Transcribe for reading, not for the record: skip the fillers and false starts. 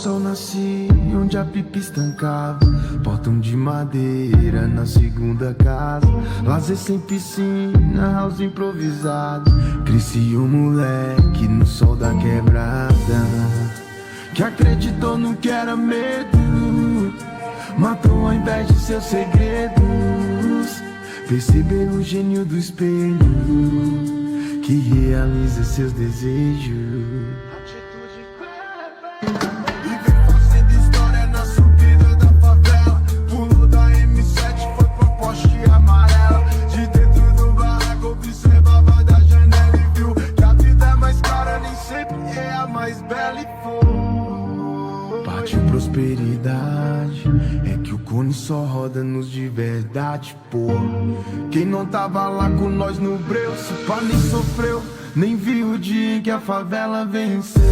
sol nascia onde a pipa estancava, portão de madeira na segunda casa, lazer sem piscina, house improvisado. Cresci um moleque no sol da quebrada, que acreditou no que era medo, matou ao invés de seus segredos. Percebeu o gênio do espelho, que realiza seus desejos. Parte prosperidade é que o cone só roda nos de verdade, pô. Quem não tava lá com nós no breu, se pá nem sofreu, nem viu o dia em que a favela venceu.